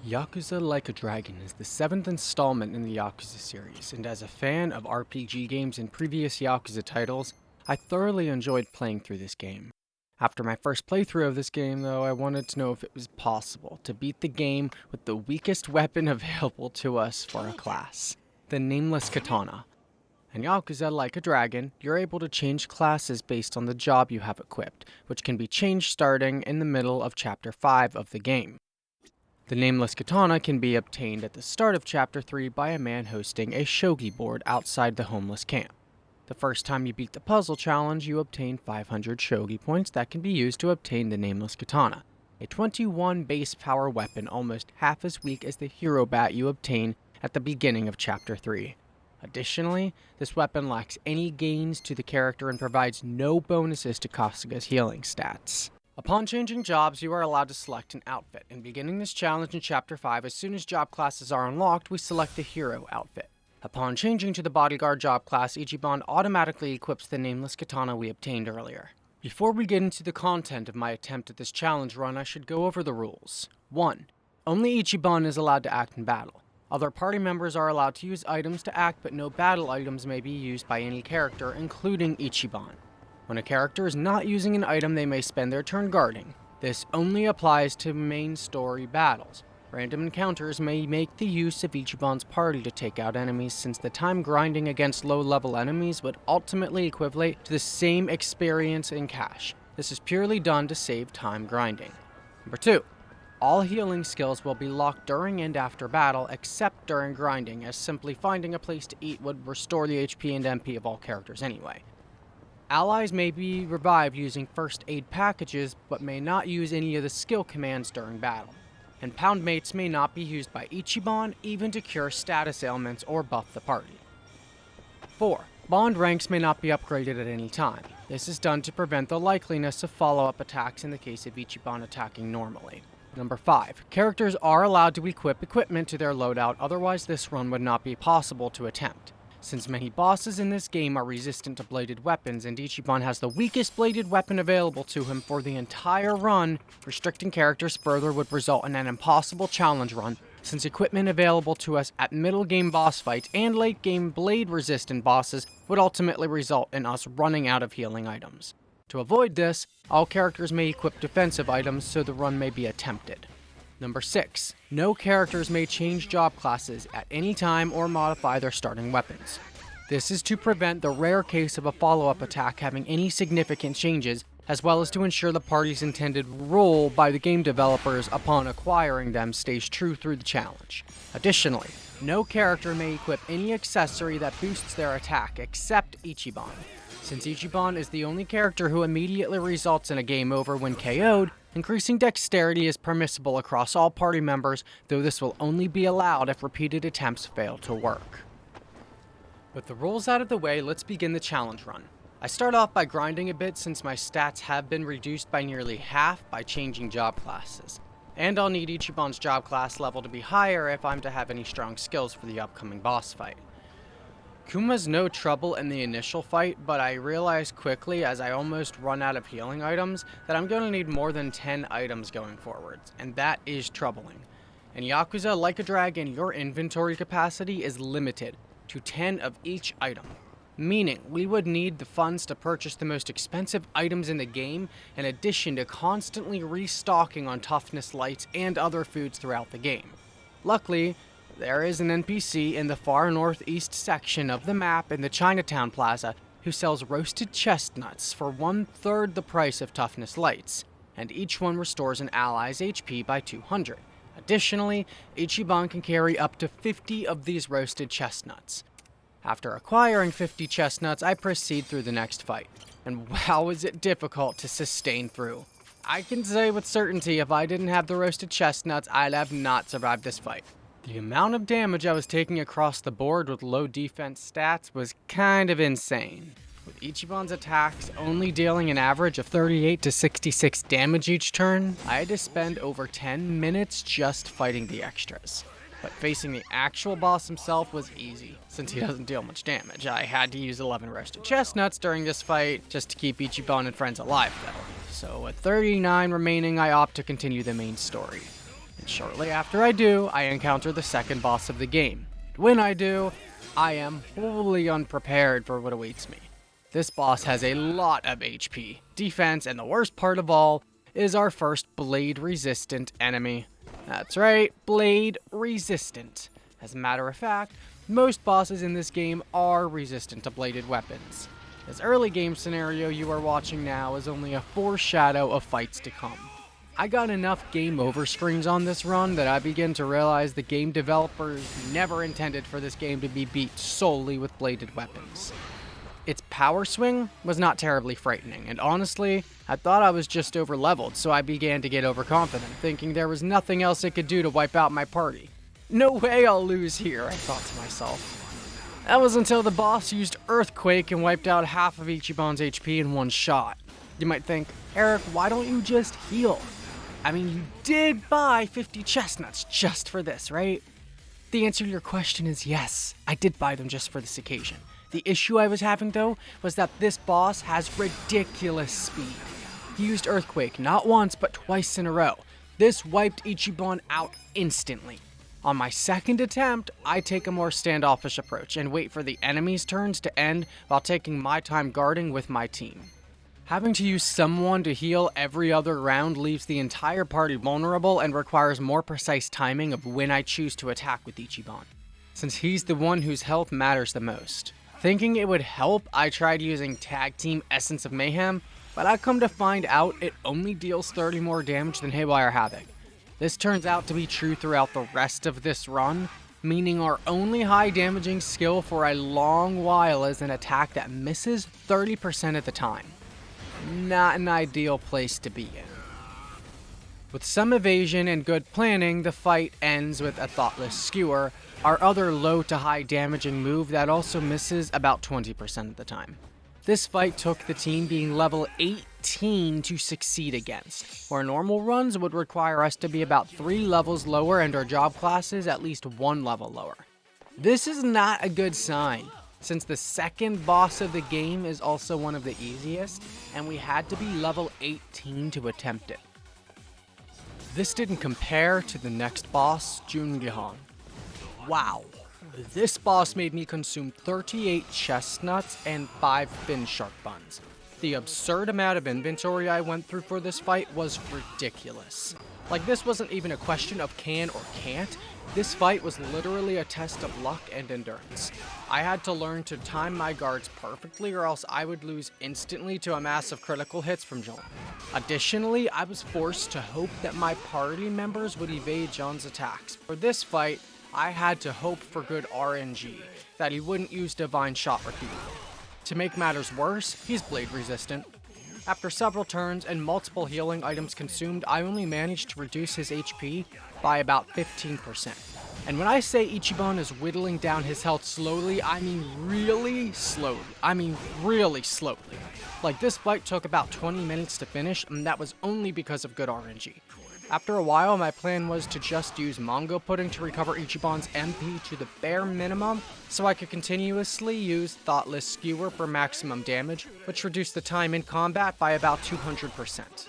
Yakuza Like a Dragon is the 7th installment in the Yakuza series, and as a fan of RPG games and previous Yakuza titles, I thoroughly enjoyed playing through this game. After my first playthrough of this game, though, I wanted to know if it was possible to beat the game with the weakest weapon available to us for a class, the Nameless Katana. In Yakuza Like a Dragon, you're able to change classes based on the job you have equipped, which can be changed starting in the middle of Chapter 5 of the game. The Nameless Katana can be obtained at the start of Chapter 3 by a man hosting a shogi board outside the homeless camp. The first time you beat the puzzle challenge, you obtain 500 shogi points that can be used to obtain the Nameless Katana, a 21 base power weapon almost half as weak as the hero bat you obtain at the beginning of Chapter 3. Additionally, this weapon lacks any gains to the character and provides no bonuses to Kasuga's healing stats. Upon changing jobs, you are allowed to select an outfit, and beginning this challenge in Chapter 5, as soon as job classes are unlocked, we select the hero outfit. Upon changing to the bodyguard job class, Ichiban automatically equips the Nameless Katana we obtained earlier. Before we get into the content of my attempt at this challenge run, I should go over the rules. 1. Only Ichiban is allowed to act in battle. Other party members are allowed to use items to act, but no battle items may be used by any character, including Ichiban. When a character is not using an item, they may spend their turn guarding. This only applies to main story battles. Random encounters may make the use of Ichiban's party to take out enemies, since the time grinding against low-level enemies would ultimately equivalent to the same experience in cash. This is purely done to save time grinding. Number 2. All healing skills will be locked during and after battle, except during grinding, as simply finding a place to eat would restore the HP and MP of all characters anyway. Allies may be revived using first aid packages, but may not use any of the skill commands during battle. And pound mates may not be used by Ichiban, even to cure status ailments or buff the party. 4. Bond ranks may not be upgraded at any time. This is done to prevent the likeliness of follow-up attacks in the case of Ichiban attacking normally. Number 5. Characters are allowed to equip equipment to their loadout, otherwise this run would not be possible to attempt. Since many bosses in this game are resistant to bladed weapons, and Ichiban has the weakest bladed weapon available to him for the entire run, restricting characters further would result in an impossible challenge run, since equipment available to us at middle game boss fights and late game blade resistant bosses would ultimately result in us running out of healing items. To avoid this, all characters may equip defensive items so the run may be attempted. Number 6. No characters may change job classes at any time or modify their starting weapons. This is to prevent the rare case of a follow-up attack having any significant changes, as well as to ensure the party's intended role by the game developers upon acquiring them stays true through the challenge. Additionally, no character may equip any accessory that boosts their attack except Ichiban. Since Ichiban is the only character who immediately results in a game over when KO'd, increasing dexterity is permissible across all party members, though this will only be allowed if repeated attempts fail to work. With the rules out of the way, let's begin the challenge run. I start off by grinding a bit since my stats have been reduced by nearly half by changing job classes. And I'll need Ichiban's job class level to be higher if I'm to have any strong skills for the upcoming boss fight. Kuma's no trouble in the initial fight, but I realized quickly as I almost run out of healing items that I'm going to need more than 10 items going forwards, and that is troubling. In Yakuza Like a Dragon, your inventory capacity is limited to 10 of each item, meaning we would need the funds to purchase the most expensive items in the game, in addition to constantly restocking on toughness lights and other foods throughout the game. Luckily, there is an NPC in the far northeast section of the map in the Chinatown Plaza who sells roasted chestnuts for 1/3 the price of toughness lights, and each one restores an ally's HP by 200. Additionally, Ichiban can carry up to 50 of these roasted chestnuts. After acquiring 50 chestnuts, I proceed through the next fight, and wow is it difficult to sustain through. I can say with certainty if I didn't have the roasted chestnuts, I'd have not survived this fight. The amount of damage I was taking across the board with low defense stats was kind of insane. With Ichiban's attacks only dealing an average of 38 to 66 damage each turn, I had to spend over 10 minutes just fighting the extras. But facing the actual boss himself was easy, since he doesn't deal much damage. I had to use 11 roasted chestnuts during this fight just to keep Ichiban and friends alive though. So with 39 remaining, I opt to continue the main story. In Shortly after I do, I encounter the second boss of the game. When I do, I am wholly unprepared for what awaits me. This boss has a lot of HP, defense, and the worst part of all is our first blade-resistant enemy. That's right, blade-resistant. As a matter of fact, most bosses in this game are resistant to bladed weapons. This early game scenario you are watching now is only a foreshadow of fights to come. I got enough game over screens on this run that I begin to realize the game developers never intended for this game to be beat solely with bladed weapons. Its power swing was not terribly frightening, and honestly, I thought I was just over-leveled, so I began to get overconfident, thinking there was nothing else it could do to wipe out my party. No way I'll lose here, I thought to myself. That was until the boss used Earthquake and wiped out half of Ichiban's HP in one shot. You might think, Eric, why don't you just heal? I mean, you did buy 50 chestnuts just for this, right? The answer to your question is yes, I did buy them just for this occasion. The issue I was having, though, was that this boss has ridiculous speed. He used Earthquake not once, but twice in a row. This wiped Ichiban out instantly. On my second attempt, I take a more standoffish approach and wait for the enemy's turns to end while taking my time guarding with my team. Having to use someone to heal every other round leaves the entire party vulnerable and requires more precise timing of when I choose to attack with Ichiban, since he's the one whose health matters the most. Thinking it would help, I tried using Tag Team Essence of Mayhem, but I come to find out it only deals 30 more damage than Haywire Havoc. This turns out to be true throughout the rest of this run, meaning our only high damaging skill for a long while is an attack that misses 30% of the time. Not an ideal place to be in. With some evasion and good planning, the fight ends with a Thoughtless Skewer, our other low to high damaging move that also misses about 20% of the time. This fight took the team being level 18 to succeed against, where normal runs would require us to be about 3 levels lower and our job classes at least 1 level lower. This is not a good sign, since the second boss of the game is also one of the easiest, and we had to be level 18 to attempt it. This didn't compare to the next boss, Jungihan. Wow, this boss made me consume 38 chestnuts and 5 fin shark buns. The absurd amount of inventory I went through for this fight was ridiculous. Like, this wasn't even a question of can or can't. This fight was literally a test of luck and endurance. I had to learn to time my guards perfectly or else I would lose instantly to a mass of critical hits from John. Additionally, I was forced to hope that my party members would evade John's attacks. For this fight, I had to hope for good RNG, that he wouldn't use Divine Shot repeatedly. To make matters worse, he's blade resistant. After several turns and multiple healing items consumed, I only managed to reduce his HP by about 15%. And when I say Ichiban is whittling down his health slowly, I mean really slowly. Like, this fight took about 20 minutes to finish, and that was only because of good RNG. After a while, my plan was to just use Mango Pudding to recover Ichiban's MP to the bare minimum, so I could continuously use Thoughtless Skewer for maximum damage, which reduced the time in combat by about 200%.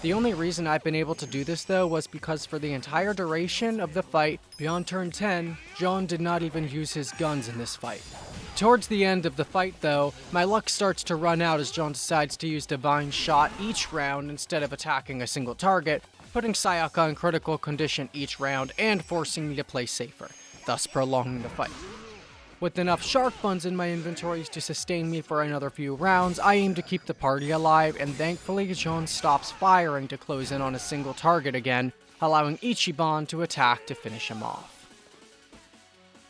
The only reason I've been able to do this though was because for the entire duration of the fight, beyond turn 10, John did not even use his guns in this fight. Towards the end of the fight though, my luck starts to run out as John decides to use Divine Shot each round instead of attacking a single target, putting Sayaka in critical condition each round and forcing me to play safer, thus prolonging the fight. With enough shark buns in my inventories to sustain me for another few rounds, I aim to keep the party alive, and thankfully John stops firing to close in on a single target again, allowing Ichiban to attack to finish him off.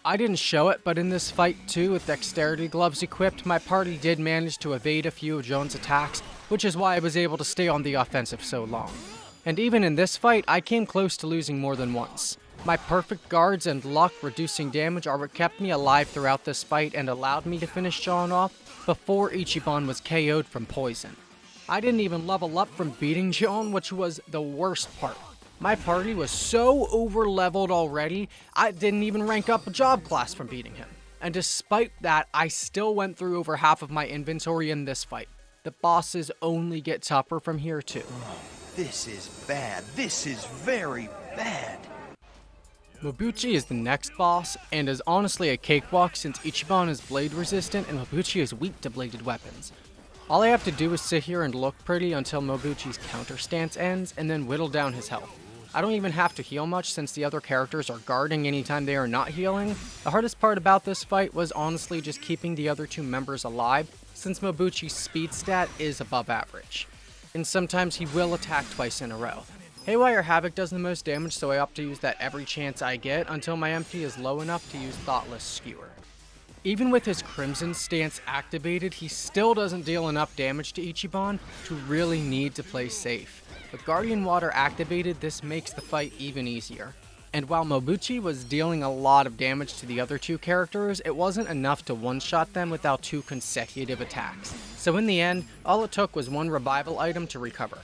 I didn't show it, but in this fight too, with dexterity gloves equipped, my party did manage to evade a few of John's attacks, which is why I was able to stay on the offensive so long. And even in this fight, I came close to losing more than once. My perfect guards and luck reducing damage are what kept me alive throughout this fight and allowed me to finish John off before Ichiban was KO'd from poison. I didn't even level up from beating John, which was the worst part. My party was so over-leveled already, I didn't even rank up a job class from beating him. And despite that, I still went through over half of my inventory in this fight. The bosses only get tougher from here too. This is bad. This is very bad. Mobuchi is the next boss, and is honestly a cakewalk since Ichiban is blade resistant and Mobuchi is weak to bladed weapons. All I have to do is sit here and look pretty until Mobuchi's counter stance ends, and then whittle down his health. I don't even have to heal much since the other characters are guarding anytime they are not healing. The hardest part about this fight was honestly just keeping the other two members alive, since Mobuchi's speed stat is above average. And sometimes he will attack twice in a row. Haywire Havoc does the most damage, so I opt to use that every chance I get until my MP is low enough to use Thoughtless Skewer. Even with his Crimson stance activated, he still doesn't deal enough damage to Ichiban to really need to play safe. With Guardian Water activated, this makes the fight even easier. And while Mobuchi was dealing a lot of damage to the other two characters, it wasn't enough to one-shot them without 2 consecutive attacks. So in the end, all it took was 1 revival item to recover.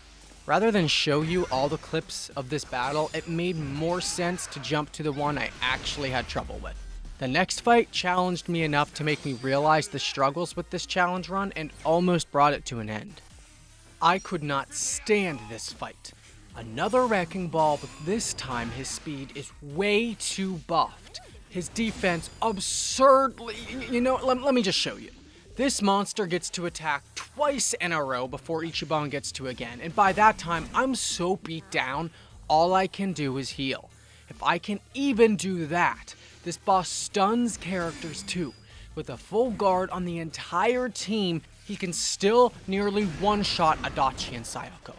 Rather than show you all the clips of this battle, it made more sense to jump to the one I actually had trouble with. The next fight challenged me enough to make me realize the struggles with this challenge run and almost brought it to an end. I could not stand this fight. Another Wrecking Ball, but this time his speed is way too buffed. His defense absurdly... let me just show you. This monster gets to attack twice in a row before Ichiban gets to again, and by that time, I'm so beat down, all I can do is heal. If I can even do that, this boss stuns characters too. With a full guard on the entire team, he can still nearly one-shot Adachi and Sayako.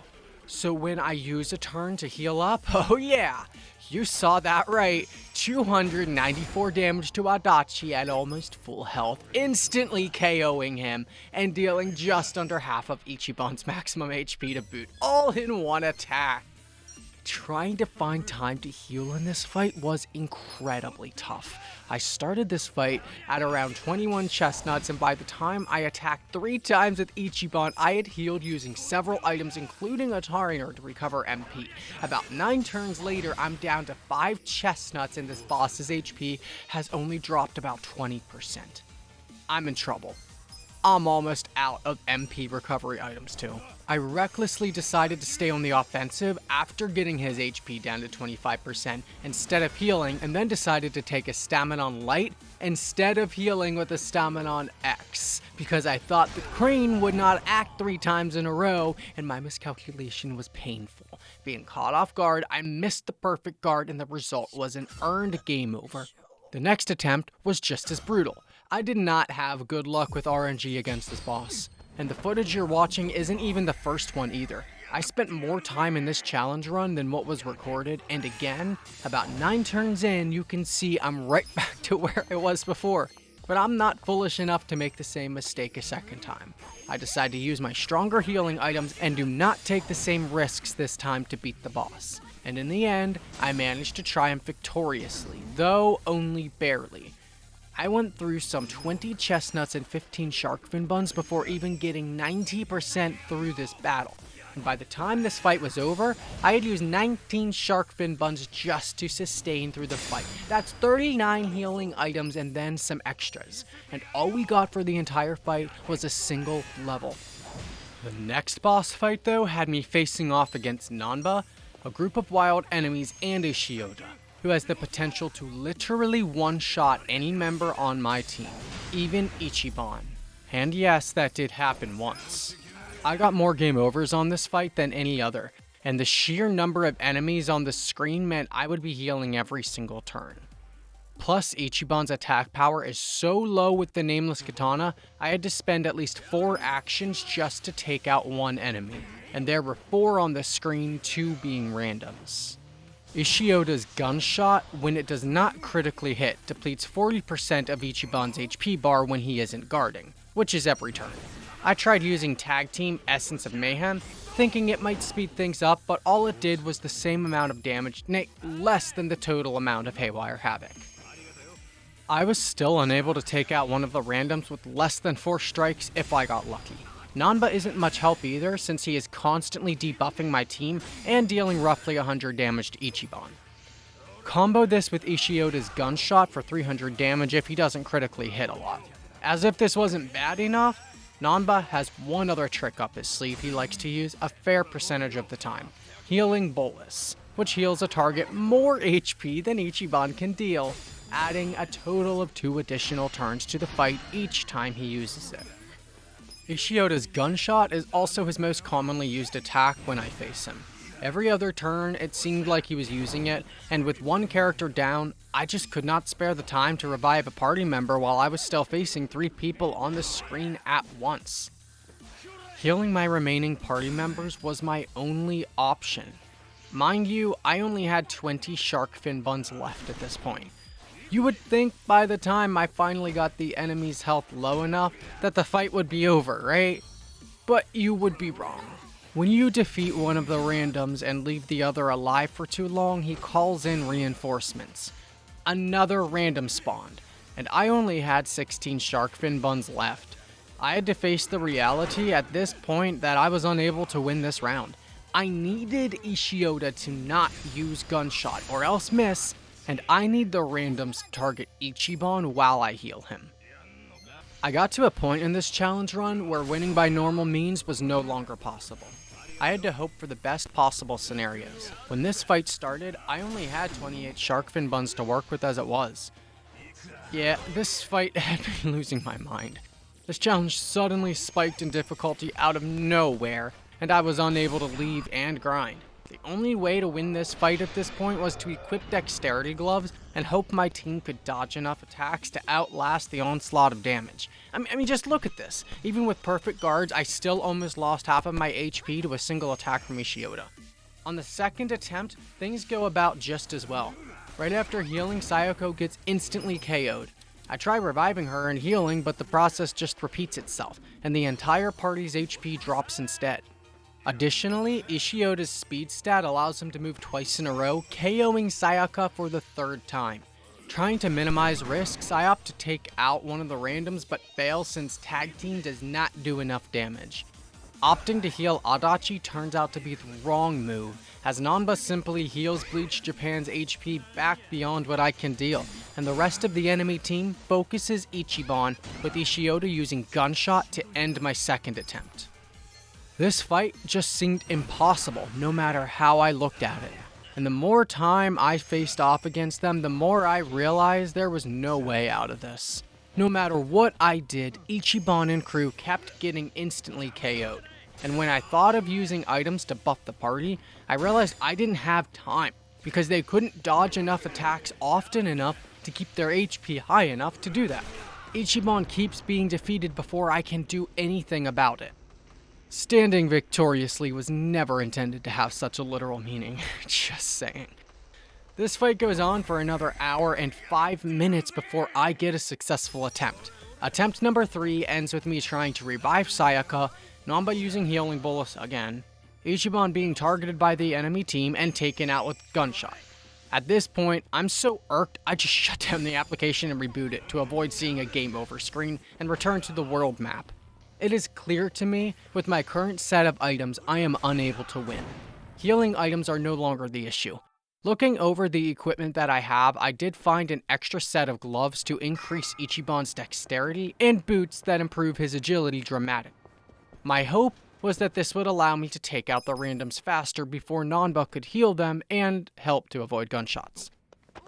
So when I use a turn to heal up, oh yeah, you saw that right, 294 damage to Adachi at almost full health, instantly KOing him and dealing just under half of Ichiban's maximum HP to boot, all in one attack. Trying to find time to heal in this fight was incredibly tough. I started this fight at around 21 chestnuts, and by the time I attacked 3 times with Ichiban, I had healed using several items including a Tariner to recover MP. About 9 turns later, I'm down to 5 chestnuts and this boss's HP has only dropped about 20%. I'm in trouble. I'm almost out of MP recovery items too. I recklessly decided to stay on the offensive after getting his HP down to 25% instead of healing, and then decided to take a Staminon Light instead of healing with a Staminon X, because I thought the crane would not act 3 times in a row, and my miscalculation was painful. Being caught off guard, I missed the perfect guard, and the result was an earned game over. The next attempt was just as brutal. I did not have good luck with RNG against this boss, and the footage you're watching isn't even the first one either. I spent more time in this challenge run than what was recorded, and again, about 9 turns in, you can see I'm right back to where I was before. But I'm not foolish enough to make the same mistake a second time. I decide to use my stronger healing items and do not take the same risks this time to beat the boss. And in the end, I managed to triumph victoriously, though only barely. I went through some 20 chestnuts and 15 shark fin buns before even getting 90% through this battle. And by the time this fight was over, I had used 19 shark fin buns just to sustain through the fight. That's 39 healing items and then some extras. And all we got for the entire fight was a single level. The next boss fight though had me facing off against Nanba, a group of wild enemies, and a Shioda, who has the potential to literally one-shot any member on my team, even Ichiban. And yes, that did happen once. I got more game overs on this fight than any other, and the sheer number of enemies on the screen meant I would be healing every single turn. Plus, Ichiban's attack power is so low with the Nameless Katana, I had to spend at least 4 actions just to take out 1 enemy, and there were 4 on the screen, 2 being randoms. Ishioda's gunshot, when it does not critically hit, depletes 40% of Ichiban's HP bar when he isn't guarding, which is every turn. I tried using Tag Team Essence of Mayhem, thinking it might speed things up, but all it did was the same amount of damage, nay, less than the total amount of Haywire Havoc. I was still unable to take out one of the randoms with less than 4 strikes if I got lucky. Nanba isn't much help either, since he is constantly debuffing my team and dealing roughly 100 damage to Ichiban. Combo this with Ishioda's gunshot for 300 damage if he doesn't critically hit a lot. As if this wasn't bad enough, Nanba has one other trick up his sleeve he likes to use a fair percentage of the time, Healing Bolus, which heals a target more HP than Ichiban can deal, adding a total of 2 additional turns to the fight each time he uses it. Ishioda's gunshot is also his most commonly used attack when I face him. Every other turn, it seemed like he was using it, and with one character down, I just could not spare the time to revive a party member while I was still facing 3 people on the screen at once. Healing my remaining party members was my only option. Mind you, I only had 20 shark fin buns left at this point. You would think by the time I finally got the enemy's health low enough that the fight would be over, right? But you would be wrong. When you defeat one of the randoms and leave the other alive for too long, he calls in reinforcements. Another random spawned, and I only had 16 shark fin buns left. I had to face the reality at this point that I was unable to win this round. I needed Ishioda to not use gunshot or else miss, and I need the randoms to target Ichiban while I heal him. I got to a point in this challenge run where winning by normal means was no longer possible. I had to hope for the best possible scenarios. When this fight started, I only had 28 shark fin buns to work with as it was. Yeah, this fight had me losing my mind. This challenge suddenly spiked in difficulty out of nowhere, and I was unable to leave and grind. The only way to win this fight at this point was to equip dexterity gloves and hope my team could dodge enough attacks to outlast the onslaught of damage. I mean, just look at this. Even with perfect guards, I still almost lost half of my HP to a single attack from Ishioda. On the second attempt, things go about just as well. Right after healing, Sayako gets instantly KO'd. I try reviving her and healing, but the process just repeats itself, and the entire party's HP drops instead. Additionally, Ishioda's speed stat allows him to move twice in a row, KOing Sayaka for the 3rd time. Trying to minimize risks, I opt to take out one of the randoms but fail since tag team does not do enough damage. Opting to heal Adachi turns out to be the wrong move, as Nanba simply heals Bleach Japan's HP back beyond what I can deal, and the rest of the enemy team focuses Ichiban, with Ishioda using gunshot to end my 2nd attempt. This fight just seemed impossible, no matter how I looked at it. And the more time I faced off against them, the more I realized there was no way out of this. No matter what I did, Ichiban and crew kept getting instantly KO'd. And when I thought of using items to buff the party, I realized I didn't have time, because they couldn't dodge enough attacks often enough to keep their HP high enough to do that. Ichiban keeps being defeated before I can do anything about it. Standing victoriously was never intended to have such a literal meaning, just saying. This fight goes on for another hour and 5 minutes before I get a successful attempt. Attempt number 3 ends with me trying to revive Sayaka, Nanba using healing bolus again, Ichiban being targeted by the enemy team and taken out with gunshot. At this point, I'm so irked I just shut down the application and reboot it to avoid seeing a game over screen and return to the world map. It is clear to me, with my current set of items, I am unable to win. Healing items are no longer the issue. Looking over the equipment that I have, I did find an extra set of gloves to increase Ichiban's dexterity and boots that improve his agility dramatically. My hope was that this would allow me to take out the randoms faster before Nanba could heal them and help to avoid gunshots.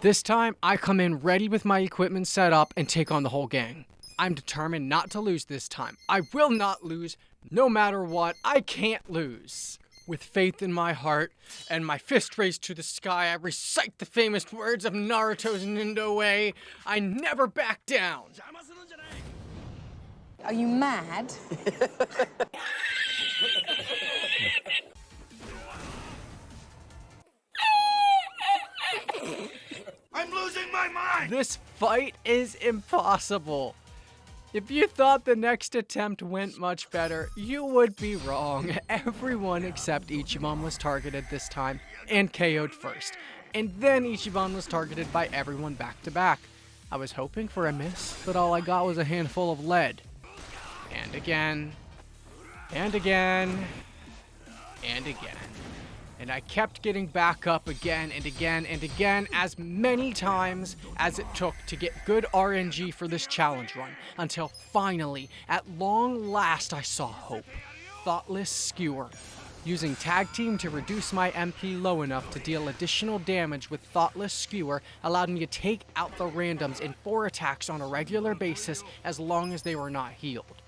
This time, I come in ready with my equipment set up and take on the whole gang. I'm determined not to lose this time. I will not lose, no matter what. I can't lose. With faith in my heart and my fist raised to the sky, I recite the famous words of Naruto's Nindo Way. I never back down. Are you mad? I'm losing my mind! This fight is impossible. If you thought the next attempt went much better, you would be wrong. Everyone except Ichiban was targeted this time and KO'd first. And then Ichiban was targeted by everyone back to back. I was hoping for a miss, but all I got was a handful of lead. And again, and again, and again. And I kept getting back up again and again and again, as many times as it took to get good RNG for this challenge run, until finally, at long last, I saw hope. Thoughtless Skewer. Using Tag Team to reduce my MP low enough to deal additional damage with Thoughtless Skewer allowed me to take out the randoms in 4 attacks on a regular basis as long as they were not healed.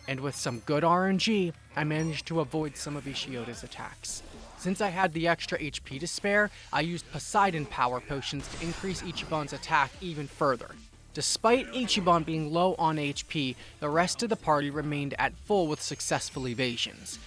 And with some good RNG, I managed to avoid some of Ishioda's attacks. Since I had the extra HP to spare, I used Poseidon Power Potions to increase Ichiban's attack even further. Despite Ichiban being low on HP, the rest of the party remained at full with successful evasions.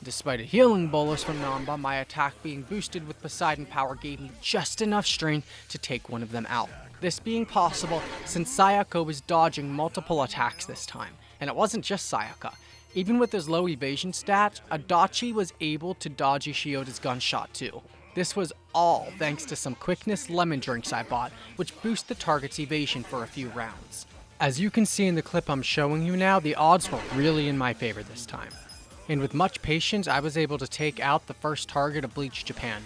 Despite a healing bolus from Namba, my attack being boosted with Poseidon Power gave me just enough strength to take one of them out. This being possible since Sayaka was dodging multiple attacks this time. And it wasn't just Sayaka. Even with his low evasion stats, Adachi was able to dodge Ishioda's gunshot too. This was all thanks to some quickness lemon drinks I bought, which boost the target's evasion for a few rounds. As you can see in the clip I'm showing you now, the odds were really in my favor this time. And with much patience, I was able to take out the first target of Bleach Japan.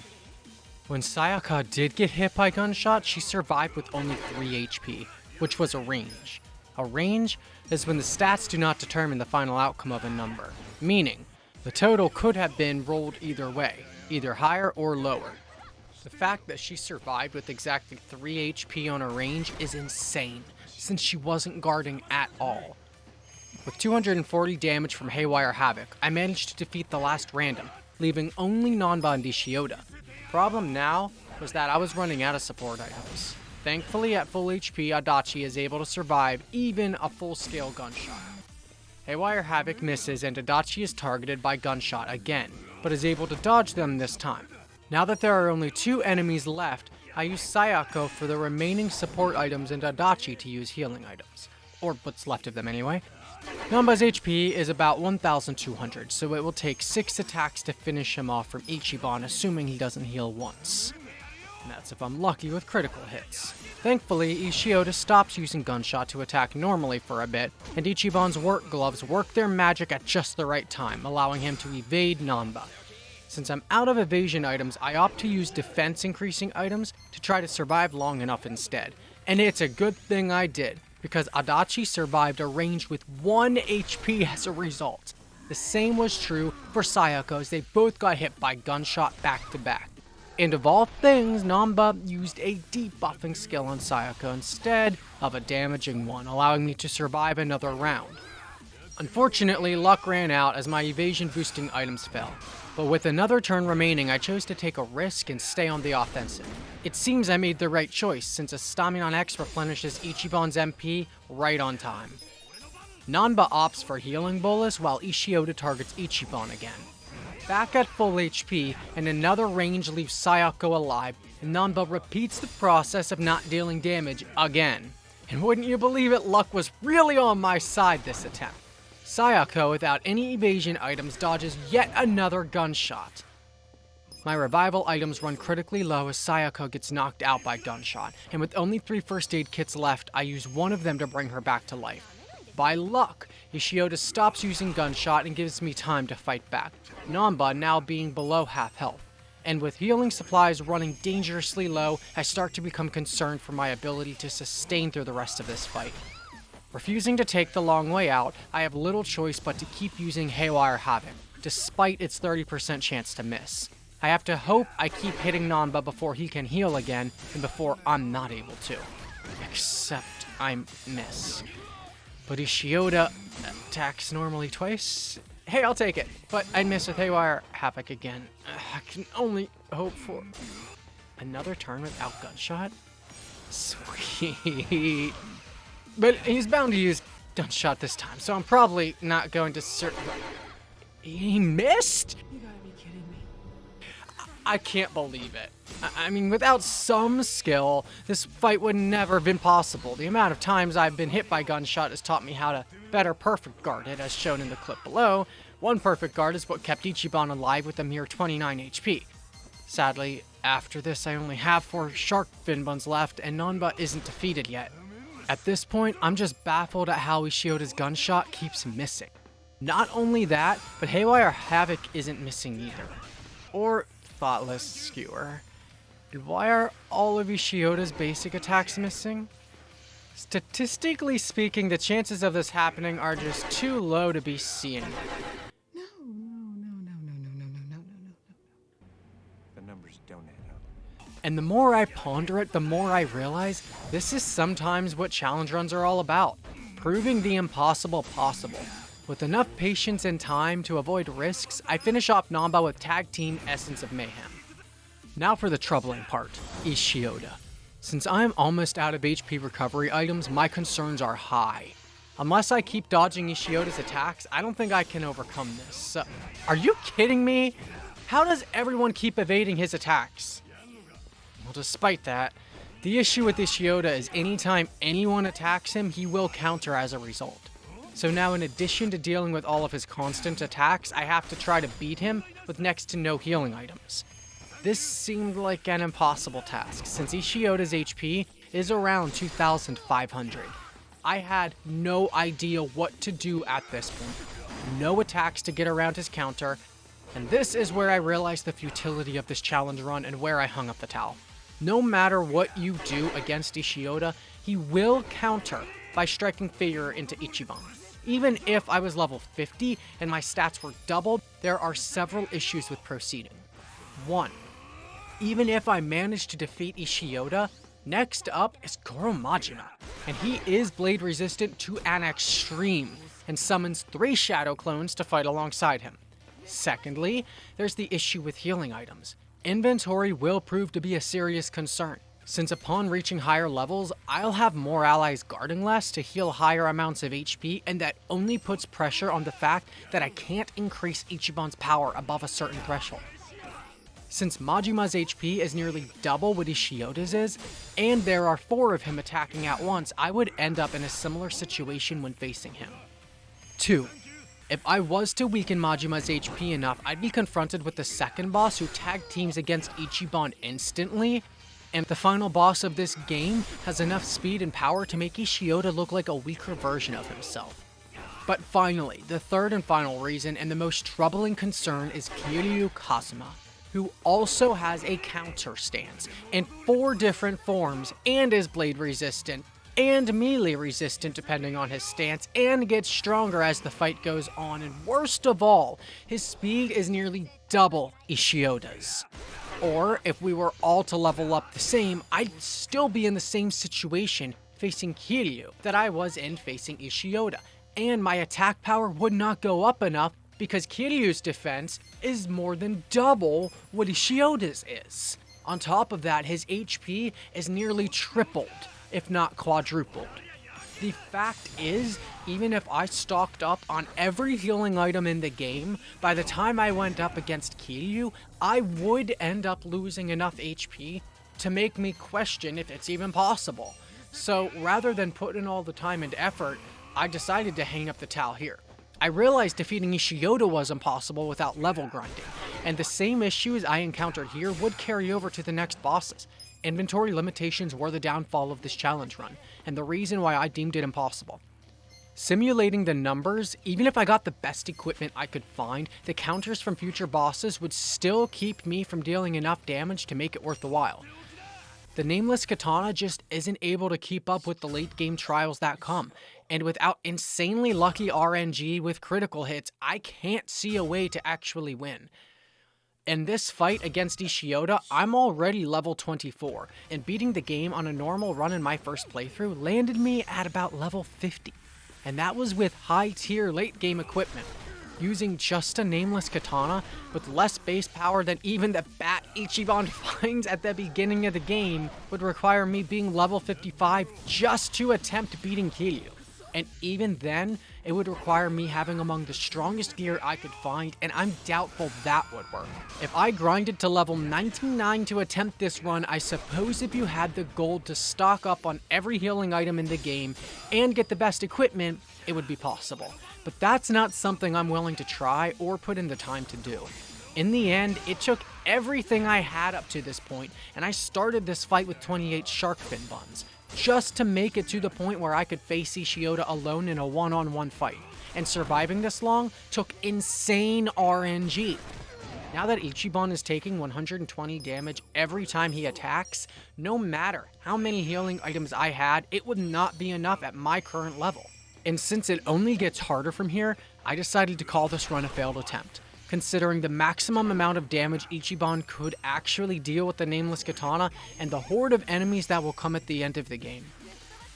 When Sayaka did get hit by gunshot, she survived with only 3 HP, which was a range. A range is when the stats do not determine the final outcome of a number, meaning the total could have been rolled either way, either higher or lower. The fact that she survived with exactly 3 HP on a range is insane, since she wasn't guarding at all. With 240 damage from Haywire Havoc, I managed to defeat the last random, leaving only Nanba and Ishioda. Problem now was that I was running out of support items. Thankfully, at full HP, Adachi is able to survive even a full-scale gunshot. Haywire Havoc misses and Adachi is targeted by gunshot again, but is able to dodge them this time. Now that there are only 2 enemies left, I use Sayako for the remaining support items and Adachi to use healing items. Or what's left of them anyway. Namba's HP is about 1,200, so it will take 6 attacks to finish him off from Ichiban, assuming he doesn't heal once. And that's if I'm lucky with critical hits. Thankfully, Ishioda stops using gunshot to attack normally for a bit, and Ichiban's work gloves work their magic at just the right time, allowing him to evade Namba. Since I'm out of evasion items, I opt to use defense increasing items to try to survive long enough instead. And it's a good thing I did, because Adachi survived a range with 1 HP as a result. The same was true for Sayako, as they both got hit by gunshot back to back. And of all things, Namba used a debuffing skill on Sayako instead of a damaging one, allowing me to survive another round. Unfortunately, luck ran out as my evasion boosting items fell. But with another turn remaining, I chose to take a risk and stay on the offensive. It seems I made the right choice, since a Staminon X replenishes Ichiban's MP right on time. Namba opts for healing bolus while Ishioda targets Ichiban again. Back at full HP, and another range leaves Sayako alive, and Namba repeats the process of not dealing damage again. And wouldn't you believe it, luck was really on my side this attempt. Sayako, without any evasion items, dodges yet another gunshot. My revival items run critically low as Sayako gets knocked out by gunshot, and with only 3 first aid kits left, I use one of them to bring her back to life. By luck, Ishioda stops using gunshot and gives me time to fight back, Namba now being below half health. And with healing supplies running dangerously low, I start to become concerned for my ability to sustain through the rest of this fight. Refusing to take the long way out, I have little choice but to keep using Haywire Havoc, despite its 30% chance to miss. I have to hope I keep hitting Namba before he can heal again, and before I'm not able to. Except I miss. But Ishioda attacks normally twice. Hey, I'll take it. But I miss with Haywire Havoc again. I can only hope for another turn without gunshot. Sweet. But he's bound to use gunshot this time, so I'm probably not going to He missed? You gotta be kidding me. I can't believe it. I mean, without some skill, this fight would never have been possible. The amount of times I've been hit by gunshot has taught me how to better perfect guard it, as shown in the clip below. One perfect guard is what kept Ichiban alive with a mere 29 HP. Sadly, after this I only have 4 shark fin buns left, and Namba isn't defeated yet. At this point, I'm just baffled at how Ishioda's gunshot keeps missing. Not only that, but Haywire Havoc isn't missing either. Or Thoughtless Skewer. And why are all of Ishioda's basic attacks missing? Statistically speaking, the chances of this happening are just too low to be seeing. No. And the more I ponder it, the more I realize this is sometimes what challenge runs are all about. Proving the impossible possible. With enough patience and time to avoid risks, I finish off Namba with Tag Team Essence of Mayhem. Now for the troubling part, Ishioda. Since I am almost out of HP recovery items, my concerns are high. Unless I keep dodging Ishioda's attacks, I don't think I can overcome this. Are you kidding me? How does everyone keep evading his attacks? Well, despite that, the issue with Ishioda is anytime anyone attacks him, he will counter as a result. So now in addition to dealing with all of his constant attacks, I have to try to beat him with next to no healing items. This seemed like an impossible task, since Ishioda's HP is around 2,500. I had no idea what to do at this point. No attacks to get around his counter, and this is where I realized the futility of this challenge run and where I hung up the towel. No matter what you do against Ishioda, he will counter by striking fear into Ichiban. Even if I was level 50 and my stats were doubled, there are several issues with proceeding. 1. Even if I manage to defeat Ishioda, next up is Goro Majima, and he is blade resistant to an extreme, and summons 3 shadow clones to fight alongside him. Secondly, there's the issue with healing items. Inventory will prove to be a serious concern, since upon reaching higher levels, I'll have more allies guarding less to heal higher amounts of HP, and that only puts pressure on the fact that I can't increase Ichiban's power above a certain threshold. Since Majima's HP is nearly double what Ishioda's is, and there are 4 of him attacking at once, I would end up in a similar situation when facing him. 2. If I was to weaken Majima's HP enough, I'd be confronted with the second boss who tag teams against Ichiban instantly, and the final boss of this game has enough speed and power to make Ishioda look like a weaker version of himself. But finally, the third and final reason and the most troubling concern is Kiryu Kazuma, who also has a counter stance in 4 different forms and is blade resistant and melee resistant depending on his stance, and gets stronger as the fight goes on, and worst of all, his speed is nearly double Ishioda's. Or, if we were all to level up the same, I'd still be in the same situation facing Kiryu that I was in facing Ishioda, and my attack power would not go up enough because Kiryu's defense is more than double what Ishioda's is. On top of that, his HP is nearly tripled, if not quadrupled. The fact is, even if I stocked up on every healing item in the game, by the time I went up against Kiryu, I would end up losing enough HP to make me question if it's even possible. So rather than put in all the time and effort, I decided to hang up the towel here. I realized defeating Ishioda was impossible without level grinding, and the same issues I encountered here would carry over to the next bosses. Inventory limitations were the downfall of this challenge run, and the reason why I deemed it impossible. Simulating the numbers, even if I got the best equipment I could find, the counters from future bosses would still keep me from dealing enough damage to make it worth the while. The Nameless Katana just isn't able to keep up with the late game trials that come, and without insanely lucky RNG with critical hits, I can't see a way to actually win. In this fight against Ishioda, I'm already level 24, and beating the game on a normal run in my first playthrough landed me at about level 50, and that was with high tier late game equipment. Using just a Nameless Katana with less base power than even the bat Ichiban finds at the beginning of the game would require me being level 55 just to attempt beating Kiryu. And even then, it would require me having among the strongest gear I could find, and I'm doubtful that would work. If I grinded to level 99 to attempt this run, I suppose if you had the gold to stock up on every healing item in the game and get the best equipment, it would be possible. But that's not something I'm willing to try or put in the time to do. In the end, it took everything I had up to this point, and I started this fight with 28 shark fin buns, just to make it to the point where I could face Ishioda alone in a one-on-one fight. And surviving this long took insane RNG. Now that Ichiban is taking 120 damage every time he attacks, no matter how many healing items I had, it would not be enough at my current level. And since it only gets harder from here, I decided to call this run a failed attempt. considering the maximum amount of damage Ichiban could actually deal with the Nameless Katana and the horde of enemies that will come at the end of the game.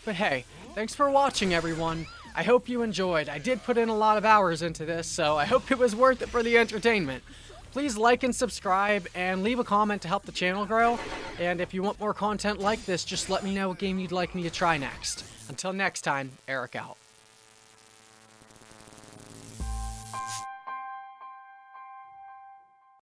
But hey, thanks for watching everyone. I hope you enjoyed. I did put in a lot of hours into this, so I hope it was worth it for the entertainment. Please like and subscribe and leave a comment to help the channel grow. And if you want more content like this, just let me know what game you'd like me to try next. Until next time, Eric out.